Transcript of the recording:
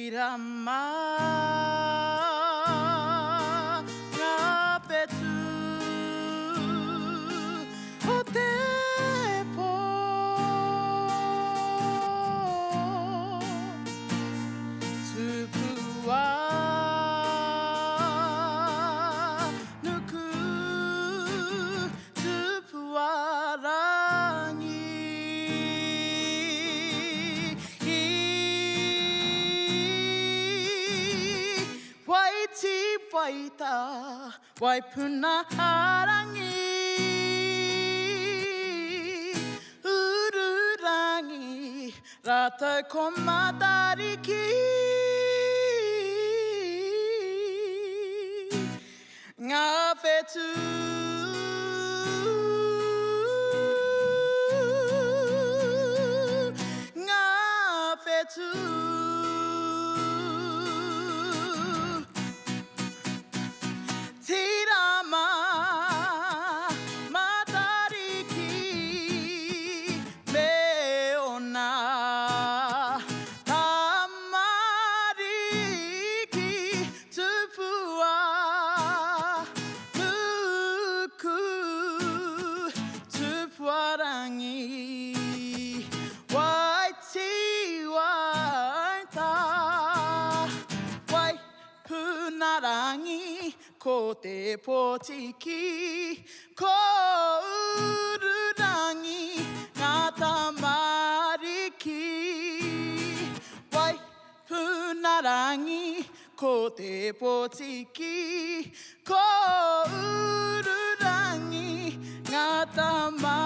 Tirama Ngapetu Otepo Tupua Nuku Tupuarangi Waiti waita Waipuna harangi Ururangi Rata ko Matariki Ngapetu Ngapetu Tirama Matariki Meona Tamariki Tupua Nuku Tupuarangi Waiti waita Waipunarangi Ko te potiki Ko ururangi Ngā tamariki Waipunarangi Ko te potiki Ko ururangi Ngā tamariki